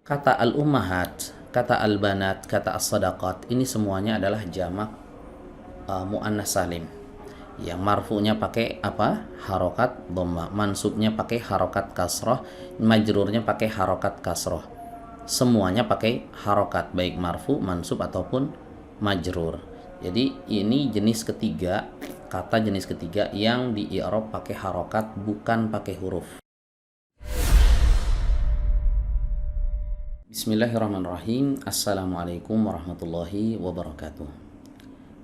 Kata al-ummahat, kata al-banat, kata as-sadaqat, ini semuanya adalah jamak muannas salim. Yang marfu'nya pakai apa? Harokat dhamma, mansubnya pakai harokat kasroh, majrurnya pakai harokat kasroh. Semuanya pakai harokat, baik marfu, mansub ataupun majrur. Jadi ini jenis ketiga, kata jenis ketiga yang di i'rab pakai harokat, bukan pakai huruf. Bismillahirrahmanirrahim. Assalamualaikum warahmatullahi wabarakatuh.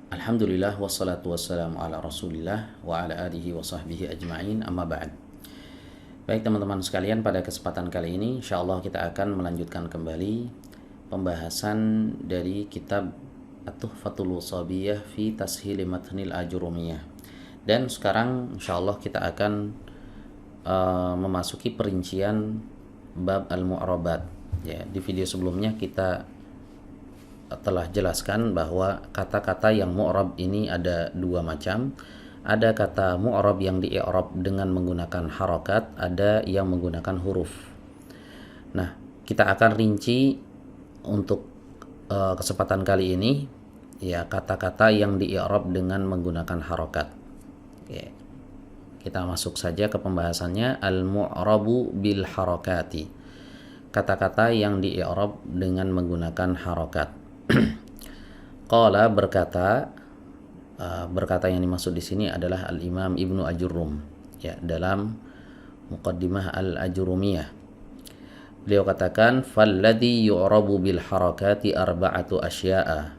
Alhamdulillah wassalatu wassalamu ala rasulillah wa ala alihi wa sahbihi ajma'in, amma ba'd. Baik teman-teman sekalian, pada kesempatan kali ini insyaallah kita akan melanjutkan kembali pembahasan dari kitab At-Tuhfatul Wasabiyah fi Tashili Mathnil Ajurumiyah. Dan sekarang insyaallah kita akan memasuki perincian bab al-mu'rabat. Ya, di video sebelumnya kita telah jelaskan bahwa kata-kata yang mu'rab ini ada dua macam. Ada kata mu'rab yang di-i'rab dengan menggunakan harokat, ada yang menggunakan huruf. Nah, kita akan rinci untuk kesempatan kali ini ya kata-kata yang di-i'rab dengan menggunakan harokat. Oke. Kita masuk saja ke pembahasannya. Al-mu'rabu bil harakati, kata-kata yang di-i'rab dengan menggunakan harokat. Qala berkata, berkata yang dimaksud di sini adalah Al-Imam Ibnu Ajurrum ya, dalam Muqaddimah Al-Ajurumiyah. Beliau katakan falladhi yu'rabu bil harakati arba'atu asya'a,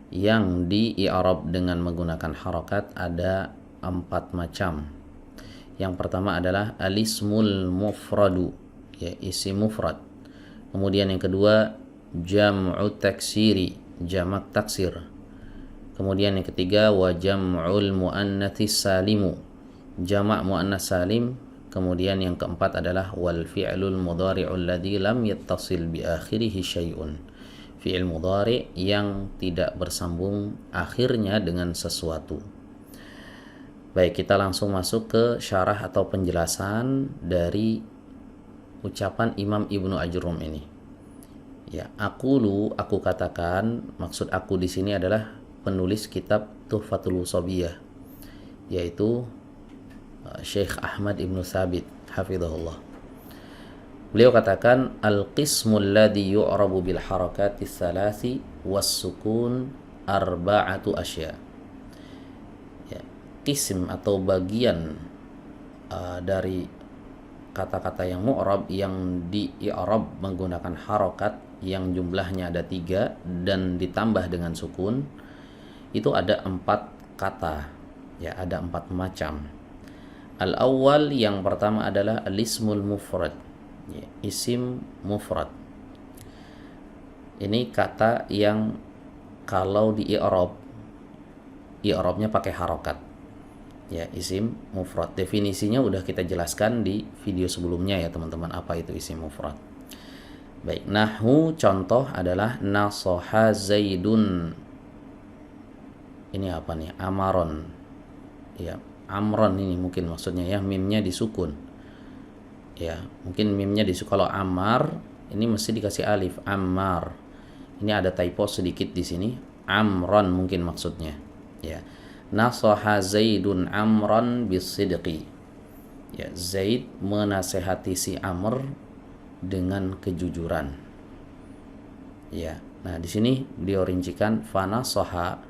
yang di-i'rab dengan menggunakan harokat ada 4 macam. Yang pertama adalah al-ismul mufradu, ya, isim mufrad. Kemudian yang kedua jam'u taksiri, jamak taksir. Kemudian yang ketiga wa jam'ul muannatsis salimu, jamak muannas salim. Kemudian yang keempat adalah wal fi'lul mudhari'ul ladzi lam yattasil bi akhirih syai'un, fi'il mudhari' yang tidak bersambung akhirnya dengan sesuatu. Baik, kita langsung masuk ke syarah atau penjelasan dari ucapan Imam Ibnu Ajurrum ini. Ya, aku katakan, maksud aku di sini adalah penulis kitab Tuhfatul Wasabiyah, yaitu Syekh Ahmad Ibnu Thabit hafizahullah. Beliau katakan al-qismul ladzi yu'rabu bil harakati tsalasi was sukun arba'atu asya. Ya, qism atau bagian dari kata-kata yang mu'rab yang di-i'rab menggunakan harokat yang jumlahnya ada 3 dan ditambah dengan sukun, itu ada 4 kata ya, ada 4 macam. Al-awwal, yang pertama adalah al-ismul mufrad ya, isim mufrad. Ini kata yang kalau di-i'rab, i'rabnya pakai harokat ya, isim mufrad. Definisinya udah kita jelaskan di video sebelumnya ya teman-teman, apa itu isim mufrad. Baik, nahwu contoh adalah nasoha zaidun. Ini apa nih? Amaron. Ya, amron ini mungkin maksudnya ya, mimnya disukun. Ya, mungkin mimnya disukun. Kalau amar ini mesti dikasih alif, ammar. Ini ada typo sedikit di sini. Amron mungkin maksudnya. Ya. Nasoha Zaidun amran bisidqi. Ya, Zaid menasehati si Amr dengan kejujuran. Ya. Nah, di sini beliau rincikan fanasoha.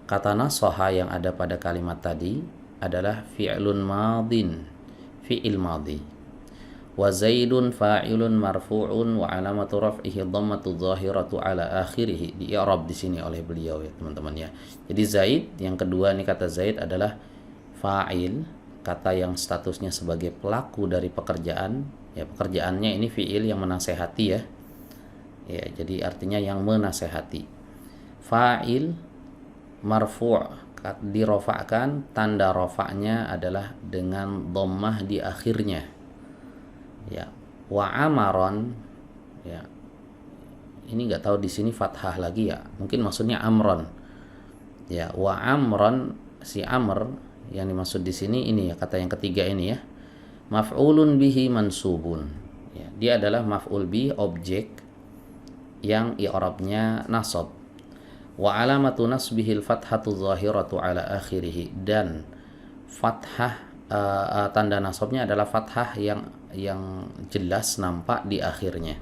Kata nasoha yang ada pada kalimat tadi adalah fi'lun madin, fi'il madhi. Wa Zaidun fa'ilun marfu'un wa alamatu raf'ihi dhammatu dhahiratu ala akhirih. Di i'rab di sini oleh beliau ya teman-teman ya. Jadi Zaid, yang kedua nih kata Zaid adalah fa'il, kata yang statusnya sebagai pelaku dari pekerjaan. Ya, pekerjaannya ini fi'il yang menasehati ya. Ya, jadi artinya yang menasehati. Fa'il marfu' dirofa'kan, tanda rofa'nya adalah dengan dhammah di akhirnya. Ya, wa amaron ya, ini nggak tahu di sini fathah lagi ya, mungkin maksudnya amron ya. Wa amron, si Amr yang dimaksud di sini ini ya, kata yang ketiga ini ya, maf'ulun bihi mansubun ya, Dia adalah maf'ul bi, objek yang i'rabnya nasab. Wa alamatu nasbihil fathatu zahiratu ala akhirih, dan fathah tanda nasabnya adalah fathah yang jelas nampak di akhirnya.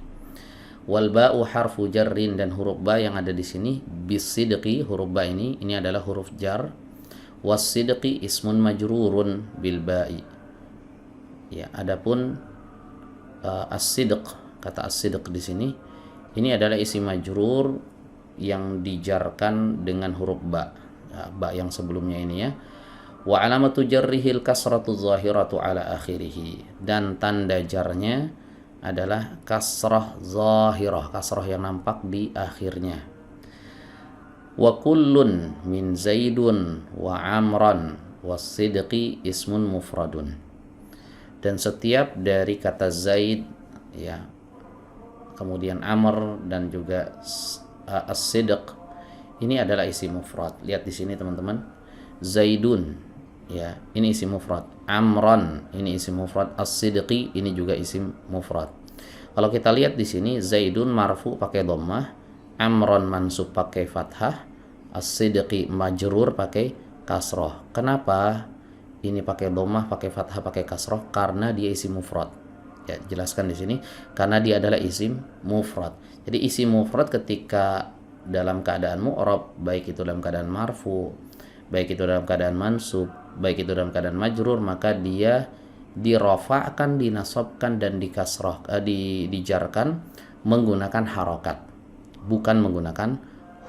Wal ba'u harfu jarrin, dan huruf ba yang ada di sini bisidqi, huruf ba ini adalah huruf jar. Was-sidqi ismun majrurun bil ba'i. Ya, adapun as-sidq, kata as-sidq di sini ini adalah isim majrur yang dijarkan dengan huruf ba. Ya, ba yang sebelumnya ini ya. Wa alamatu jarrihil kasratu zahiratu ala akhirih, dan tanda jarnya adalah kasrah zahirah, kasrah yang nampak di akhirnya. Wa kullun min zaidun wa amran was-sidqi ismun mufradun, dan setiap dari kata zaid ya, kemudian amr dan juga as-sidq ini adalah isim mufrad. Lihat di sini teman-teman, zaidun ya, ini isim mufrad, amran ini isim mufrad, as-sidqi ini juga isim mufrad. Kalau kita lihat di sini, zaidun marfu pakai dhammah, amran mansub pakai fathah, as-sidqi majrur pakai kasroh. Kenapa ini pakai dhammah, pakai fathah, pakai kasroh? Karena dia isim mufrad. Ya, jelaskan di sini, karena dia adalah isim mufrad. Jadi isim mufrad ketika dalam keadaan mu'rab, baik itu dalam keadaan marfu, baik itu dalam keadaan mansub, baik itu dalam keadaan majrur, maka dia dirofa'kan, dinasabkan, dan dijarkan menggunakan harokat, bukan menggunakan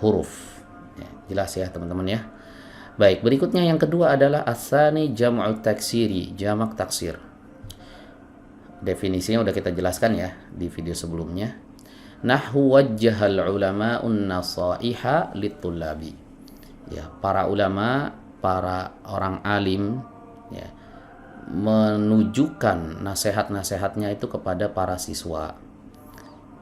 huruf. Ya, jelas ya teman-teman ya. Baik, berikutnya yang kedua adalah asani jam'u taksiri, jamak taksir. Definisinya udah kita jelaskan ya di video sebelumnya. Nahwu wajjahal ulama'un nasaiha littullabi. Ya, para ulama, para orang alim ya, menunjukkan nasihat-nasihatnya itu kepada para siswa.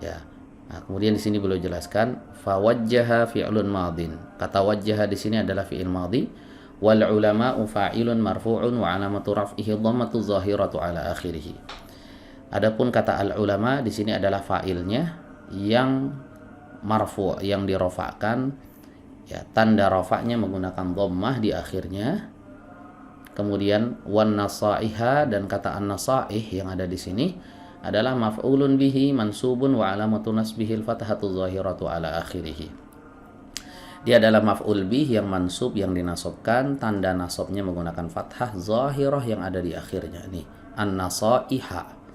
Ya. Nah, kemudian di sini beliau jelaskan fawajjaha fi'lun madin. Kata wajjaha di sini adalah fi'il madhi, wal ulama'u fa'ilun marfu'un wa 'alamatu raf'ihi dhammatu zahiratu 'ala akhirih. Adapun kata al ulama di sini adalah fa'ilnya yang marfu', yang dirofa'kan ya, tanda rofa'nya menggunakan dhammah di akhirnya. Kemudian wan nasaiha, dan kata an nasaih yang ada di sini adalah maf'ulun bihi mansubun wa alamatu nasbihil fathatu zahiratu ala akhirih. Dia adalah maf'ul bih yang mansub, yang dinasabkan, tanda nasabnya menggunakan fathah zahirah yang ada di akhirnya. Nih, an nasaiha.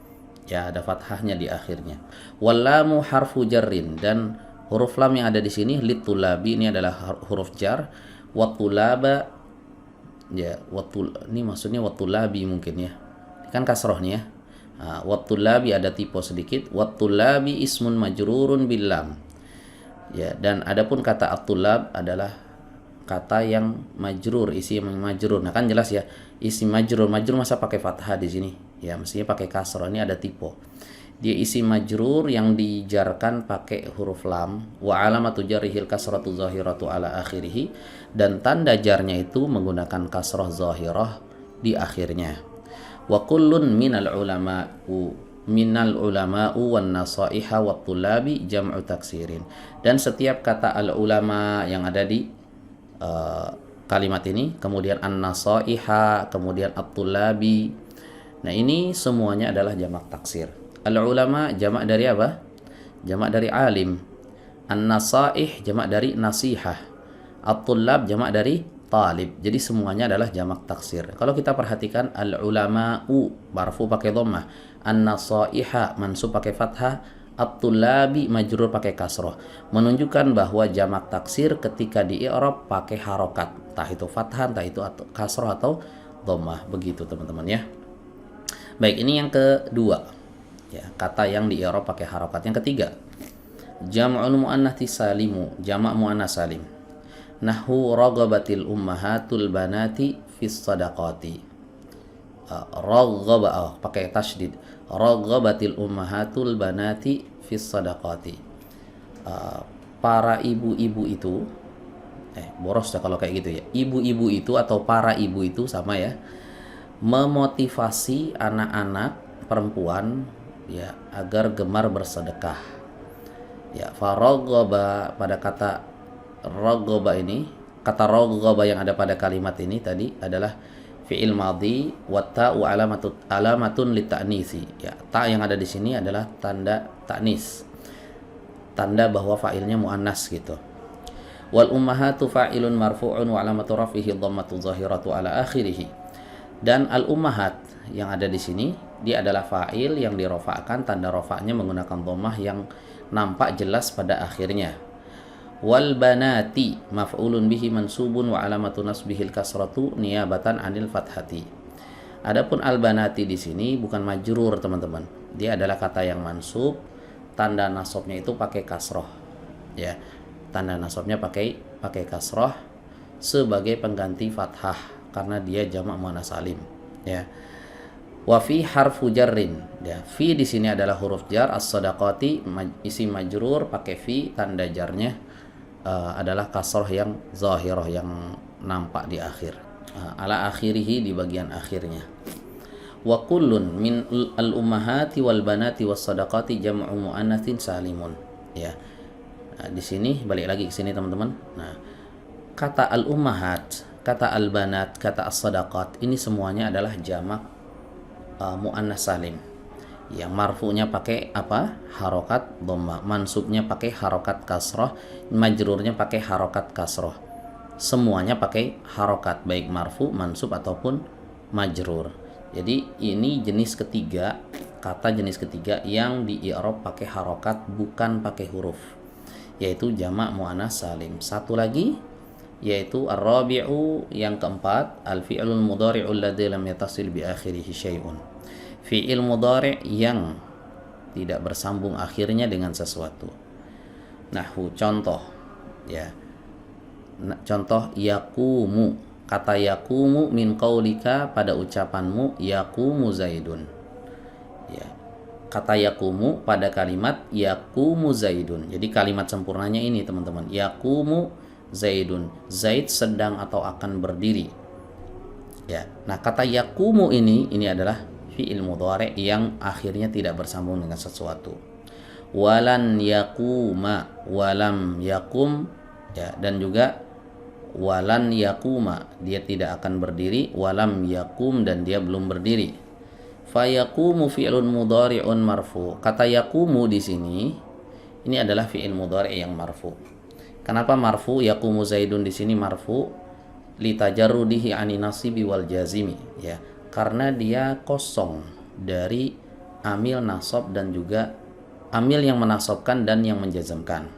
Ya, ada fathahnya di akhirnya. Wallamu harfu jarrin, dan huruf lam yang ada di sini litulabi, ini adalah huruf jar. Watulaba ya, ini maksudnya watulabi mungkin ya, ini kan kasroh nih ya. Watulabi ada tipe sedikit, watulabi ismun majrurun bil lam ya, dan adapun kata atulab adalah kata yang majrur, isi yang majrur. Nah kan jelas ya, isi majrur masa pakai fathah di sini ya, mestinya pakai kasroh. Ini ada tipe, dia isi majrur yang dijarkan pakai huruf lam. Wa alamatu jarrihil kasratu zahiratu ala akhirih, dan tanda jarnya itu menggunakan kasroh zahirah di akhirnya. Wa kullun minal ulama'u wan nasaiha wat tulabi jam'u taksirin, dan setiap kata al ulama yang ada di kalimat ini, kemudian an nasaiha, kemudian at tulabi, nah ini semuanya adalah jamak taksir. Al-ulama jamak dari apa? Jamak dari alim. An-nasaih jamak dari nasihah. At-tullab jamak dari talib. Jadi semuanya adalah jamak taksir. Kalau kita perhatikan, al-ulama'u marfu pakai dhammah, an-nasaiha mansub pakai fathah, at-tullabi majrur pakai kasroh, menunjukkan bahwa jamak taksir ketika di i'rab pakai harokat, entah itu fathah, entah itu kasroh atau dhammah. Begitu teman-teman ya. Baik, ini yang kedua ya, kata yang di i'rab pakai harokat. Yang ketiga, jam'un muannats salimu, jamak muannas salim. Nahwu raghabatil ummahatul banati fis sadaqati. Raghaba pakai tasydid, raghabatil ummahatul banati fis sadaqati. Para ibu-ibu itu boros dah kalau kayak gitu ya. Ibu-ibu itu atau para ibu itu sama ya, memotivasi anak-anak perempuan ya, agar gemar bersedekah. Ya, faragaba pada kata ragaba ini, kata ragaba yang ada pada kalimat ini tadi adalah fi'il madhi wa ta'u alamatun lita'nisi. Ya, ta yang ada di sini adalah tanda ta'nis. Tanda bahwa fa'ilnya muannas gitu. Wal ummahatu fa'ilun marfu'un wa alamatu raf'ihi dhammatu zahiratu ala akhirih. Dan al ummahat yang ada di sini dia adalah fa'il yang dirofa'kan, tanda rofa'nya menggunakan dhammah yang nampak jelas pada akhirnya. Wal banati maf'ulun bihi mansubun wa alamatu nasbihil kasratu niyabatan anil fathati. Adapun al banati di sini bukan majrur, teman-teman. Dia adalah kata yang mansub, tanda nasabnya itu pakai kasroh. Ya, tanda nasabnya pakai kasroh sebagai pengganti fathah karena dia jamak muannas salim. Ya. Wa fi harfu jarrin. Ya, fi di sini adalah huruf jar, as-sadaqati isim majrur pakai fi, tanda jarnya adalah kasroh yang zahirah yang nampak di akhir. Ala akhirihi di bagian akhirnya. Wa kullun min al-ummahati wal banati was sadaqati jam'u muannatsin salimun. Ya. Nah, di sini balik lagi ke sini teman-teman. Nah, kata al-ummahat, kata al-banat, kata as-sadaqat ini semuanya adalah jamak muannas salim. Yang marfu'nya pakai apa? Harokat dhamma, mansubnya pakai harokat kasroh, majrurnya pakai harokat kasroh. Semuanya pakai harokat, baik marfu, mansub ataupun majrur. Jadi ini jenis ketiga, kata jenis ketiga yang di i'rab pakai harokat bukan pakai huruf, yaitu jamak muannas salim. Satu lagi yaitu ar-rabi'u, yang keempat, al-fi'lul mudhari'ul ladzi lam yatasil bi akhirih syai'un. Fi'il mudhari' yang tidak bersambung akhirnya dengan sesuatu. Nahwu, contoh ya. Contoh yaqumu. Kata yaqumu min qaulika, pada ucapanmu yaqumu zaidun. Ya. Kata yaqumu pada kalimat yaqumu zaidun. Jadi kalimat sempurnanya ini teman-teman. Yaqumu zaidun. Zaid sedang atau akan berdiri. Ya. Nah, kata yaqumu ini adalah fi'il mudhari' yang akhirnya tidak bersambung dengan sesuatu. Walan yaquma, walam yakum, ya, dan juga walan yaquma, dia tidak akan berdiri, walam yakum, dan dia belum berdiri. Fa yaqumu fi'lun mudhari'un marfu. Kata yaqumu di sini ini adalah fi'il mudhari' yang marfu. Kenapa marfu? Yaqumu zaidun di sini marfu li tajarrudihi ani nasibi wal jazimi, ya. Karena dia kosong dari amil nasab dan juga amil yang menasabkan dan yang menjazamkan.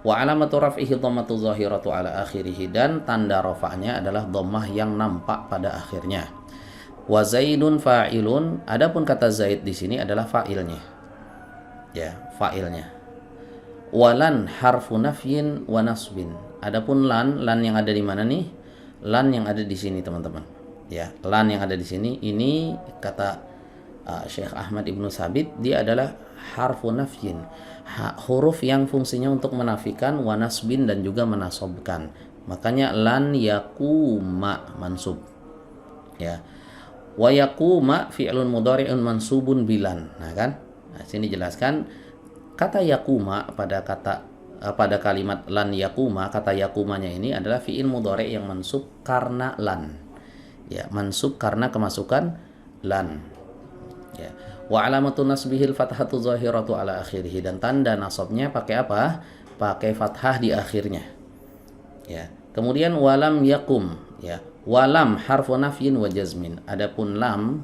Wa alamatu raf'ihi dhammatu zahiratu ala akhirih, dan tanda rafa'nya adalah dhammah yang nampak pada akhirnya. Wa zaidun fa'ilun, adapun kata zaid di sini adalah fa'ilnya. Ya, fa'ilnya. Walan harfu nafyin wa nasbin. Adapun lan yang ada di mana nih? Lan yang ada di sini teman-teman. Ya, lan yang ada di sini ini kata Syekh Ahmad Ibnu Sabit, dia adalah harfu nafyin, huruf yang fungsinya untuk menafikan, wa nasbin, dan juga menasobkan. Makanya lan yaquma mansub. Ya. Wa yaquma fi'lun mudhari'un mansubun bilan. Nah kan? Nah, sini jelaskan kata yaquma pada kalimat lan yaquma, kata yaqumanya ini adalah fi'il mudhari' yang mansub karena lan. Ya, mansub karena kemasukan lan. Ya. Wa alamatu nasbihil fathatu zahiratu ala akhirih, dan tanda nasabnya pakai apa? Pakai fathah di akhirnya. Ya. Kemudian walam yakum, ya. Walam harfu nafyin wa jazmin. Adapun lam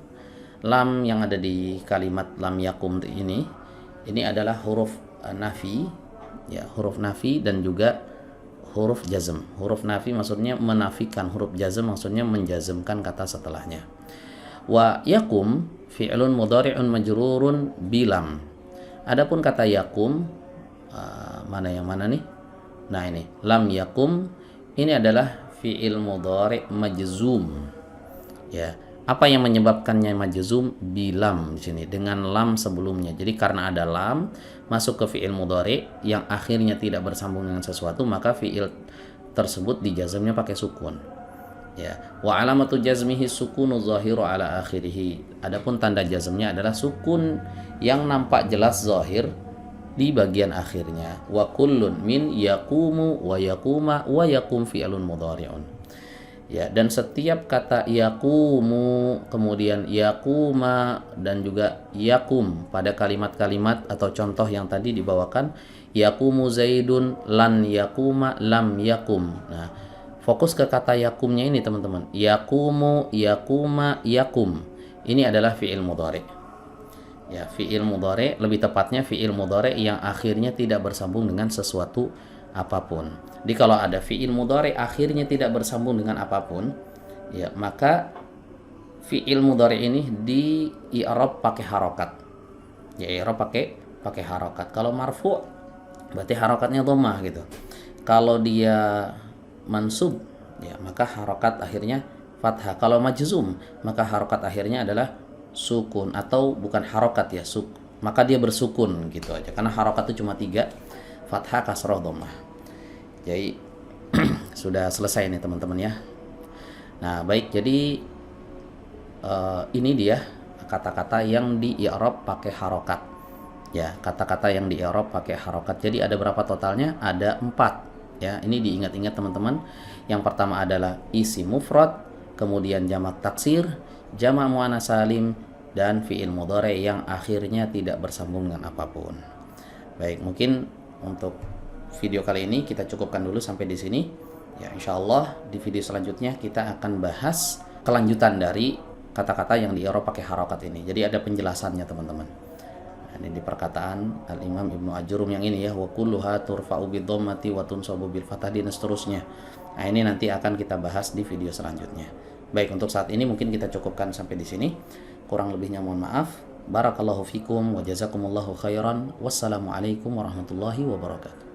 yang ada di kalimat lam yakum ini adalah huruf nafi, ya, huruf nafi dan juga huruf jazm. Huruf nafi maksudnya menafikan, huruf jazm maksudnya menjazmkan kata setelahnya. Wa yakum fi'lun mudhari'un majrurun bilam. Adapun kata yakum, mana yang mana nih? Nah ini, lam yakum ini adalah fi'il mudhari' majzum. Ya, apa yang menyebabkannya majzum? Bilam di sini dengan lam sebelumnya. Jadi karena ada lam masuk ke fi'il mudhari' yang akhirnya tidak bersambung dengan sesuatu, maka fi'il tersebut dijazamnya pakai sukun. Ya, wa alamatu jazmihi sukunu zahiru ala akhirih. Adapun tanda jazmnya adalah sukun yang nampak jelas zahir di bagian akhirnya. Wa kullun min yaqumu wa yaquma wa yaqum fi'lun mudhari'un. Ya, dan setiap kata yaqumu, kemudian yaquma, dan juga yakum pada kalimat-kalimat atau contoh yang tadi dibawakan, yaqumu zaidun, lan yaquma, lam yakum. Nah, fokus ke kata yakumnya ini teman-teman. Yaqumu, yaquma, yakum. Ini adalah fi'il mudhari'. Ya, fi'il mudhari', lebih tepatnya fi'il mudhari' yang akhirnya tidak bersambung dengan sesuatu apapun. Jadi kalau ada fi'il mudhari' akhirnya tidak bersambung dengan apapun, ya maka fi'il mudhari' ini di i'rab pakai harokat. Ya, i'rab pakai harokat. Kalau marfu' berarti harokatnya dhammah gitu. Kalau dia mansub, ya maka harokat akhirnya fathah. Kalau majzum, maka harokat akhirnya adalah sukun, atau bukan harokat ya, maka dia bersukun gitu aja. Karena harokat itu cuma 3, fathah, kasroh, dhammah. Jadi sudah selesai nih teman-teman ya. Nah baik, jadi ini dia kata-kata yang di i'rab pakai harokat. Ya, kata-kata yang di i'rab pakai harokat. Jadi ada berapa totalnya? Ada 4. Ya, ini diingat-ingat teman-teman. Yang pertama adalah isi mufrad, kemudian jamak taksir, jamak muannats salim, dan fi'il mudhari' yang akhirnya tidak bersambung dengan apapun. Baik, mungkin untuk video kali ini kita cukupkan dulu sampai di sini. Ya, insya Allah di video selanjutnya kita akan bahas kelanjutan dari kata-kata yang di i'rab pakai harokat ini. Jadi ada penjelasannya teman-teman. Nah, ini di perkataan Al-Imam Ibnu Ajurum yang ini ya, wa kulluha turfa'u bidhammati wa tunsabu bil fathah, dan seterusnya. Nah, ini nanti akan kita bahas di video selanjutnya. Baik, untuk saat ini mungkin kita cukupkan sampai di sini. Kurang lebihnya mohon maaf. Barakallahu fikum wa jazakumullahu khairan. Wassalamualaikum warahmatullahi wabarakatuh.